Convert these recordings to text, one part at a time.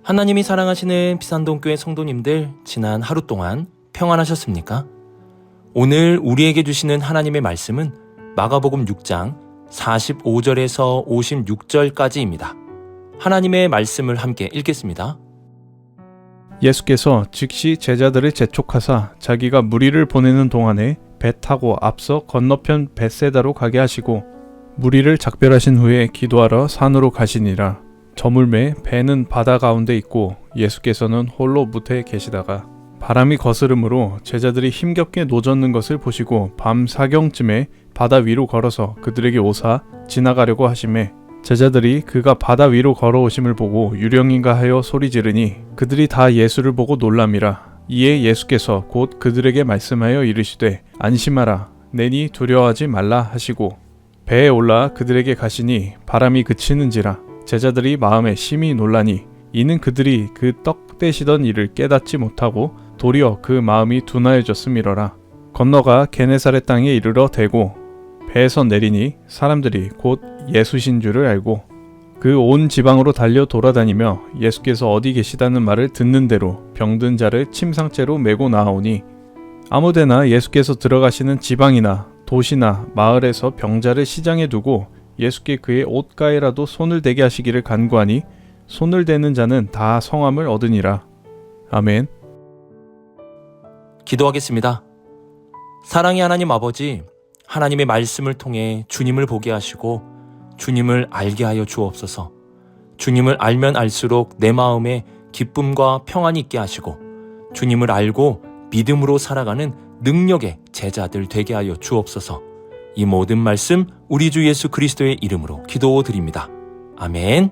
하나님이 사랑하시는 비산동교회 성도님들, 지난 하루 동안 평안하셨습니까? 오늘 우리에게 주시는 하나님의 말씀은 마가복음 6장 45절에서 56절까지입니다. 하나님의 말씀을 함께 읽겠습니다. 예수께서 즉시 제자들을 재촉하사 자기가 무리를 보내는 동안에 배 타고 앞서 건너편 벳세다로 가게 하시고 무리를 작별하신 후에 기도하러 산으로 가시니라. 저물매 배는 바다 가운데 있고 예수께서는 홀로 무태에 계시다가 바람이 거스름으로 제자들이 힘겹게 노젓는 것을 보시고 밤 사경쯤에 바다 위로 걸어서 그들에게 오사 지나가려고 하시매 제자들이 그가 바다 위로 걸어오심을 보고 유령인가 하여 소리 지르니 그들이 다 예수를 보고 놀람이라. 이에 예수께서 곧 그들에게 말씀하여 이르시되 안심하라 내니 두려워하지 말라 하시고 배에 올라 그들에게 가시니 바람이 그치는지라. 제자들이 마음에 심히 놀라니 이는 그들이 그 떡 떼시던 일을 깨닫지 못하고 도리어 그 마음이 둔하여졌음이러라. 건너가 게네사렛 땅에 이르러 대고 배에서 내리니 사람들이 곧 예수신 줄을 알고 그 온 지방으로 달려 돌아다니며 예수께서 어디 계시다는 말을 듣는 대로 병든 자를 침상째로 메고 나아오니 아무데나 예수께서 들어가시는 지방이나 도시나 마을에서 병자를 시장에 두고 예수께 그의 옷가에라도 손을 대게 하시기를 간구하니 손을 대는 자는 다 성함을 얻으니라. 아멘. 기도하겠습니다. 사랑의 하나님 아버지, 하나님의 말씀을 통해 주님을 보게 하시고 주님을 알게 하여 주옵소서. 주님을 알면 알수록 내 마음에 기쁨과 평안이 있게 하시고 주님을 알고 믿음으로 살아가는 능력의 제자들 되게 하여 주옵소서. 이 모든 말씀 우리 주 예수 그리스도의 이름으로 기도드립니다. 아멘.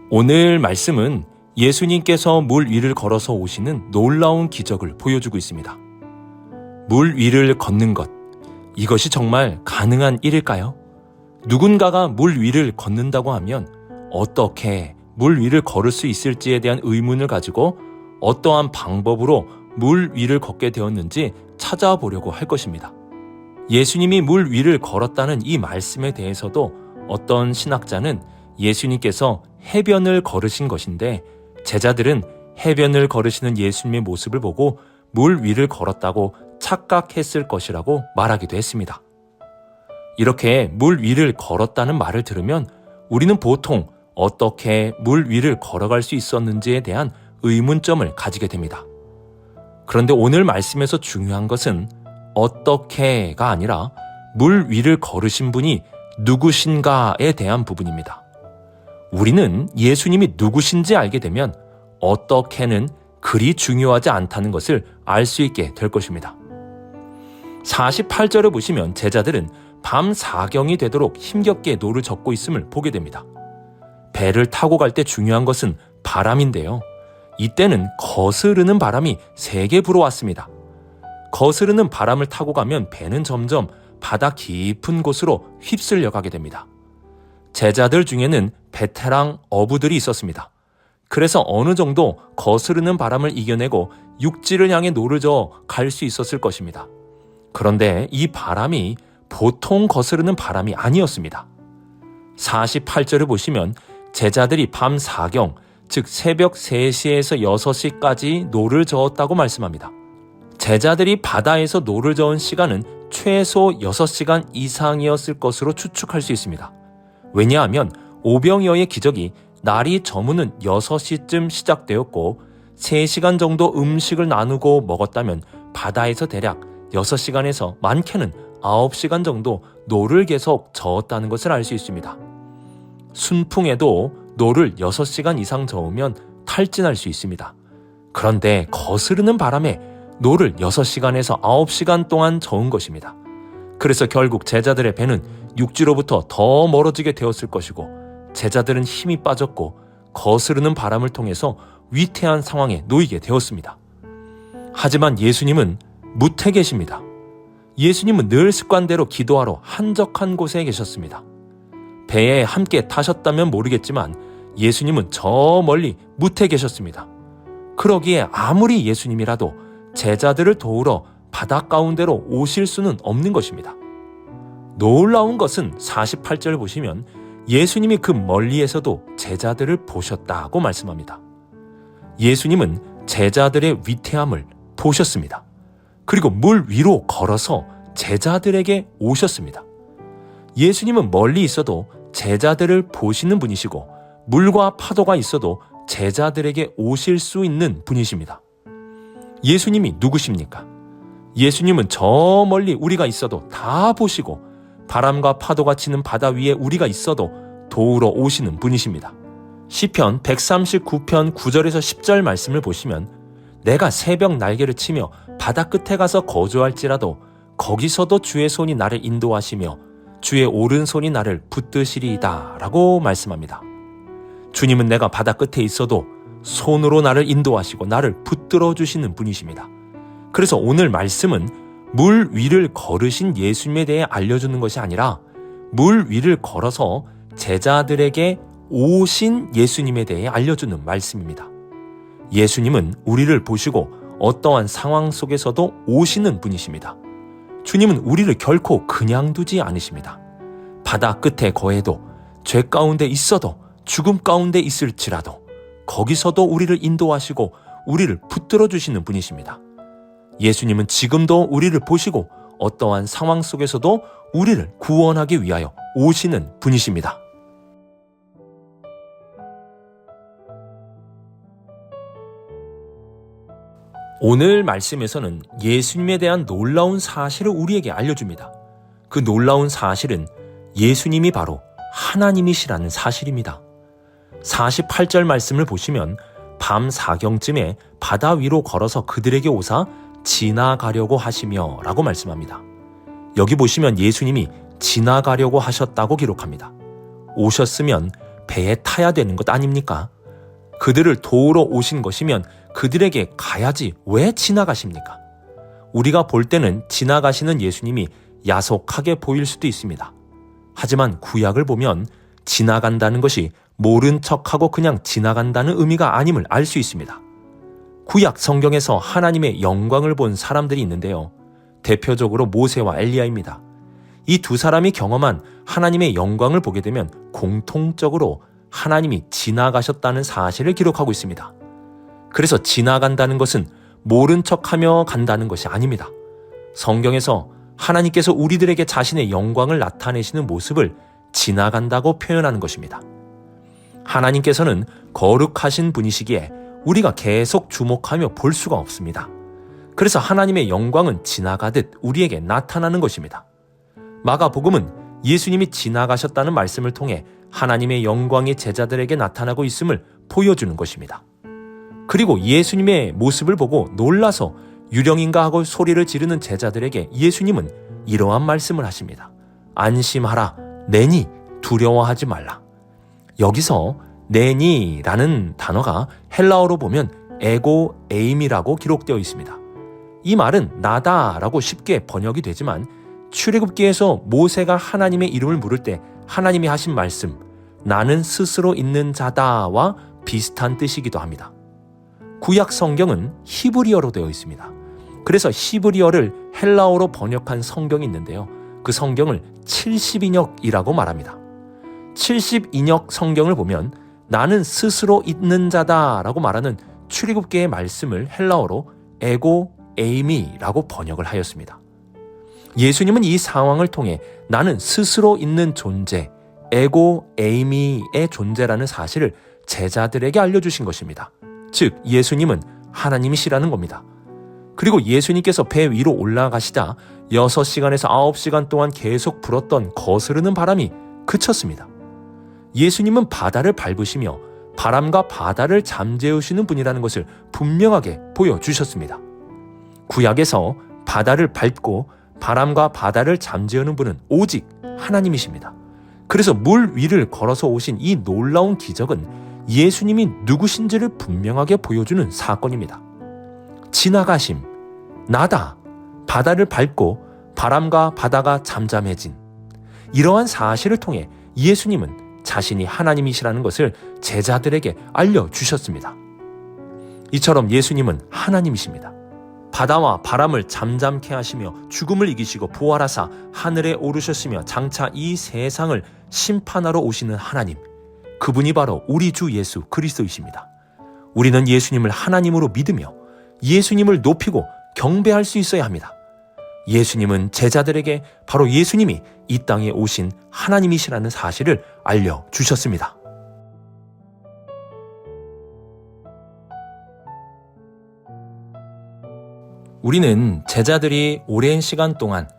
오늘 말씀은 예수님께서 물 위를 걸어서 오시는 놀라운 기적을 보여주고 있습니다. 물 위를 걷는 것, 이것이 정말 가능한 일일까요? 누군가가 물 위를 걷는다고 하면 어떻게 물 위를 걸을 수 있을지에 대한 의문을 가지고 어떠한 방법으로 물 위를 걷게 되었는지 찾아보려고 할 것입니다. 예수님이 물 위를 걸었다는 이 말씀에 대해서도 어떤 신학자는 예수님께서 해변을 걸으신 것인데 제자들은 해변을 걸으시는 예수님의 모습을 보고 물 위를 걸었다고 착각했을 것이라고 말하기도 했습니다. 이렇게 물 위를 걸었다는 말을 들으면 우리는 보통 어떻게 물 위를 걸어갈 수 있었는지에 대한 의문점을 가지게 됩니다. 그런데 오늘 말씀에서 중요한 것은 어떻게가 아니라 물 위를 걸으신 분이 누구신가에 대한 부분입니다. 우리는 예수님이 누구신지 알게 되면 어떻게는 그리 중요하지 않다는 것을 알 수 있게 될 것입니다. 48절을 보시면 제자들은 밤 사경이 되도록 힘겹게 노를 젓고 있음을 보게 됩니다. 배를 타고 갈 때 중요한 것은 바람인데요. 이때는 거스르는 바람이 세게 불어왔습니다. 거스르는 바람을 타고 가면 배는 점점 바다 깊은 곳으로 휩쓸려 가게 됩니다. 제자들 중에는 베테랑 어부들이 있었습니다. 그래서 어느 정도 거스르는 바람을 이겨내고 육지를 향해 노를 저어 갈 수 있었을 것입니다. 그런데 이 바람이 보통 거스르는 바람이 아니었습니다. 48절을 보시면 제자들이 밤 사경, 즉 새벽 3시에서 6시까지 노를 저었다고 말씀합니다. 제자들이 바다에서 노를 저은 시간은 최소 6시간 이상이었을 것으로 추측할 수 있습니다. 왜냐하면 오병이어의 기적이 날이 저무는 6시쯤 시작되었고 3시간 정도 음식을 나누고 먹었다면 바다에서 대략 6시간에서 많게는 9시간 정도 노를 계속 저었다는 것을 알 수 있습니다. 순풍에도 노를 6시간 이상 저으면 탈진할 수 있습니다. 그런데 거스르는 바람에 노를 6시간에서 9시간 동안 저은 것입니다. 그래서 결국 제자들의 배는 육지로부터 더 멀어지게 되었을 것이고 제자들은 힘이 빠졌고 거스르는 바람을 통해서 위태한 상황에 놓이게 되었습니다. 하지만 예수님은 무태 계십니다. 예수님은 늘 습관대로 기도하러 한적한 곳에 계셨습니다. 배에 함께 타셨다면 모르겠지만 예수님은 저 멀리 무태 계셨습니다. 그러기에 아무리 예수님이라도 제자들을 도우러 바닷가운데로 오실 수는 없는 것입니다. 놀라운 것은 48절 보시면 예수님이 그 멀리에서도 제자들을 보셨다고 말씀합니다. 예수님은 제자들의 위태함을 보셨습니다. 그리고 물 위로 걸어서 제자들에게 오셨습니다. 예수님은 멀리 있어도 제자들을 보시는 분이시고 물과 파도가 있어도 제자들에게 오실 수 있는 분이십니다. 예수님이 누구십니까? 예수님은 저 멀리 우리가 있어도 다 보시고 바람과 파도가 치는 바다 위에 우리가 있어도 도우러 오시는 분이십니다. 시편 139편 9절에서 10절 말씀을 보시면 내가 새벽 날개를 치며 바다 끝에 가서 거주할지라도 거기서도 주의 손이 나를 인도하시며 주의 오른손이 나를 붙드시리이다 라고 말씀합니다. 주님은 내가 바다 끝에 있어도 손으로 나를 인도하시고 나를 붙들어 주시는 분이십니다. 그래서 오늘 말씀은 물 위를 걸으신 예수님에 대해 알려주는 것이 아니라 물 위를 걸어서 제자들에게 오신 예수님에 대해 알려주는 말씀입니다. 예수님은 우리를 보시고 어떠한 상황 속에서도 오시는 분이십니다. 주님은 우리를 결코 그냥 두지 않으십니다. 바다 끝에 거해도 죄 가운데 있어도 죽음 가운데 있을지라도 거기서도 우리를 인도하시고 우리를 붙들어 주시는 분이십니다. 예수님은 지금도 우리를 보시고 어떠한 상황 속에서도 우리를 구원하기 위하여 오시는 분이십니다. 오늘 말씀에서는 예수님에 대한 놀라운 사실을 우리에게 알려줍니다. 그 놀라운 사실은 예수님이 바로 하나님이시라는 사실입니다. 48절 말씀을 보시면 밤 사경쯤에 바다 위로 걸어서 그들에게 오사 지나가려고 하시며 라고 말씀합니다. 여기 보시면 예수님이 지나가려고 하셨다고 기록합니다. 오셨으면 배에 타야 되는 것 아닙니까? 그들을 도우러 오신 것이면 그들에게 가야지 왜 지나가십니까? 우리가 볼 때는 지나가시는 예수님이 야속하게 보일 수도 있습니다. 하지만 구약을 보면 지나간다는 것이 모른 척하고 그냥 지나간다는 의미가 아님을 알 수 있습니다. 구약 성경에서 하나님의 영광을 본 사람들이 있는데요. 대표적으로 모세와 엘리야입니다. 이 두 사람이 경험한 하나님의 영광을 보게 되면 공통적으로 하나님이 지나가셨다는 사실을 기록하고 있습니다. 그래서 지나간다는 것은 모른 척하며 간다는 것이 아닙니다. 성경에서 하나님께서 우리들에게 자신의 영광을 나타내시는 모습을 지나간다고 표현하는 것입니다. 하나님께서는 거룩하신 분이시기에 우리가 계속 주목하며 볼 수가 없습니다. 그래서 하나님의 영광은 지나가듯 우리에게 나타나는 것입니다. 마가복음은 예수님이 지나가셨다는 말씀을 통해 하나님의 영광이 제자들에게 나타나고 있음을 보여주는 것입니다. 그리고 예수님의 모습을 보고 놀라서 유령인가 하고 소리를 지르는 제자들에게 예수님은 이러한 말씀을 하십니다. 안심하라, 내니 두려워하지 말라. 여기서 내니라는 단어가 헬라어로 보면 에고 에임이라고 기록되어 있습니다. 이 말은 나다라고 쉽게 번역이 되지만 출애굽기에서 모세가 하나님의 이름을 물을 때 하나님이 하신 말씀 나는 스스로 있는 자다와 비슷한 뜻이기도 합니다. 구약 성경은 히브리어로 되어 있습니다. 그래서 히브리어를 헬라어로 번역한 성경이 있는데요. 그 성경을 70인역이라고 말합니다. 70인역 성경을 보면 나는 스스로 있는 자다라고 말하는 출애굽기의 말씀을 헬라어로 에고 에이미라고 번역을 하였습니다. 예수님은 이 상황을 통해 나는 스스로 있는 존재, 에고 에이미의 존재라는 사실을 제자들에게 알려주신 것입니다. 즉 예수님은 하나님이시라는 겁니다. 그리고 예수님께서 배 위로 올라가시자 6시간에서 9시간 동안 계속 불었던 거스르는 바람이 그쳤습니다. 예수님은 바다를 밟으시며 바람과 바다를 잠재우시는 분이라는 것을 분명하게 보여주셨습니다. 구약에서 바다를 밟고 바람과 바다를 잠재우는 분은 오직 하나님이십니다. 그래서 물 위를 걸어서 오신 이 놀라운 기적은 예수님이 누구신지를 분명하게 보여주는 사건입니다. 지나가심, 나다, 바다를 밟고 바람과 바다가 잠잠해진 이러한 사실을 통해 예수님은 자신이 하나님이시라는 것을 제자들에게 알려주셨습니다. 이처럼 예수님은 하나님이십니다. 바다와 바람을 잠잠케 하시며 죽음을 이기시고 부활하사 하늘에 오르셨으며 장차 이 세상을 심판하러 오시는 하나님, 그분이 바로 우리 주 예수 그리스도이십니다. 우리는 예수님을 하나님으로 믿으며 예수님을 높이고 경배할 수 있어야 합니다. 예수님은 제자들에게 바로 예수님이 이 땅에 오신 하나님이시라는 사실을 알려주셨습니다. 우리는 제자들이 오랜 시간 동안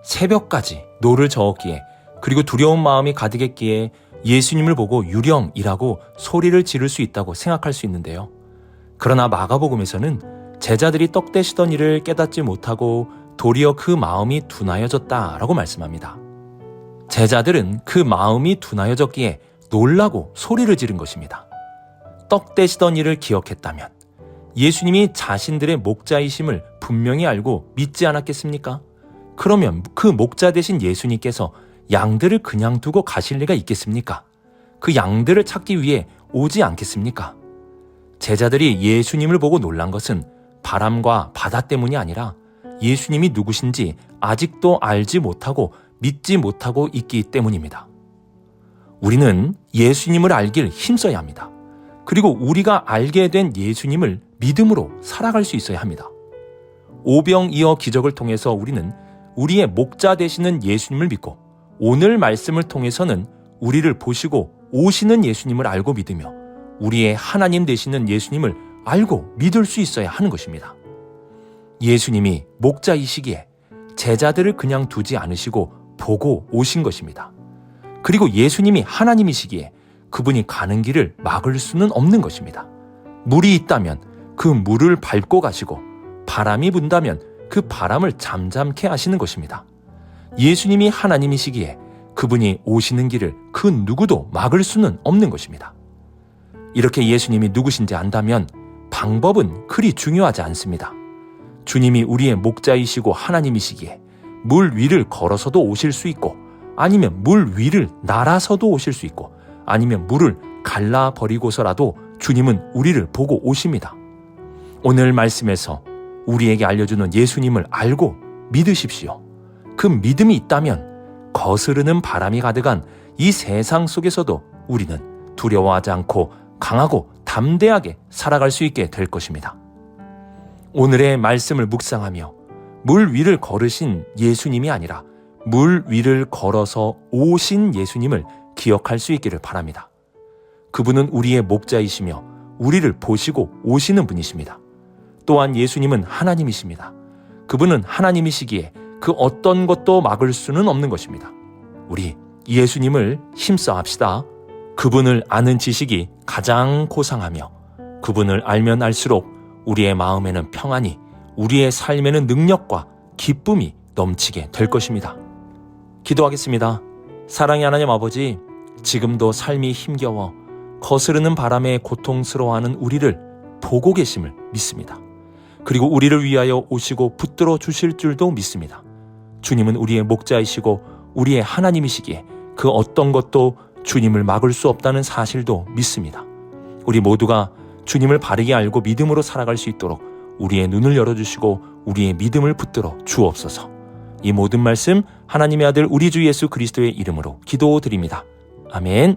새벽까지 노를 저었기에, 그리고 두려운 마음이 가득했기에 예수님을 보고 유령이라고 소리를 지를 수 있다고 생각할 수 있는데요. 그러나 마가복음에서는 제자들이 떡 떼시던 일을 깨닫지 못하고 도리어 그 마음이 둔하여졌다라고 말씀합니다. 제자들은 그 마음이 둔하여졌기에 놀라고 소리를 지른 것입니다. 떡 떼시던 일을 기억했다면 예수님이 자신들의 목자이심을 분명히 알고 믿지 않았겠습니까? 그러면 그 목자 되신 예수님께서 양들을 그냥 두고 가실 리가 있겠습니까? 그 양들을 찾기 위해 오지 않겠습니까? 제자들이 예수님을 보고 놀란 것은 바람과 바다 때문이 아니라 예수님이 누구신지 아직도 알지 못하고 믿지 못하고 있기 때문입니다. 우리는 예수님을 알길 힘써야 합니다. 그리고 우리가 알게 된 예수님을 믿음으로 살아갈 수 있어야 합니다. 오병이어 기적을 통해서 우리는 우리의 목자 되시는 예수님을 믿고, 오늘 말씀을 통해서는 우리를 보시고 오시는 예수님을 알고 믿으며 우리의 하나님 되시는 예수님을 알고 믿을 수 있어야 하는 것입니다. 예수님이 목자이시기에 제자들을 그냥 두지 않으시고 보고 오신 것입니다. 그리고 예수님이 하나님이시기에 그분이 가는 길을 막을 수는 없는 것입니다. 물이 있다면 그 물을 밟고 가시고, 바람이 분다면 그 바람을 잠잠케 하시는 것입니다. 예수님이 하나님이시기에 그분이 오시는 길을 그 누구도 막을 수는 없는 것입니다. 이렇게 예수님이 누구신지 안다면 방법은 그리 중요하지 않습니다. 주님이 우리의 목자이시고 하나님이시기에 물 위를 걸어서도 오실 수 있고, 아니면 물 위를 날아서도 오실 수 있고, 아니면 물을 갈라버리고서라도 주님은 우리를 보고 오십니다. 오늘 말씀에서 우리에게 알려주는 예수님을 알고 믿으십시오. 그 믿음이 있다면 거스르는 바람이 가득한 이 세상 속에서도 우리는 두려워하지 않고 강하고 담대하게 살아갈 수 있게 될 것입니다. 오늘의 말씀을 묵상하며 물 위를 걸으신 예수님이 아니라 물 위를 걸어서 오신 예수님을 기억할 수 있기를 바랍니다. 그분은 우리의 목자이시며 우리를 보시고 오시는 분이십니다. 또한 예수님은 하나님이십니다. 그분은 하나님이시기에 그 어떤 것도 막을 수는 없는 것입니다. 우리 예수님을 힘써 합시다. 그분을 아는 지식이 가장 고상하며 그분을 알면 알수록 우리의 마음에는 평안이, 우리의 삶에는 능력과 기쁨이 넘치게 될 것입니다. 기도하겠습니다. 사랑의 하나님 아버지, 지금도 삶이 힘겨워 거스르는 바람에 고통스러워하는 우리를 보고 계심을 믿습니다. 그리고 우리를 위하여 오시고 붙들어 주실 줄도 믿습니다. 주님은 우리의 목자이시고 우리의 하나님이시기에 그 어떤 것도 주님을 막을 수 없다는 사실도 믿습니다. 우리 모두가 주님을 바르게 알고 믿음으로 살아갈 수 있도록 우리의 눈을 열어주시고 우리의 믿음을 붙들어 주옵소서. 이 모든 말씀 하나님의 아들 우리 주 예수 그리스도의 이름으로 기도드립니다. 아멘.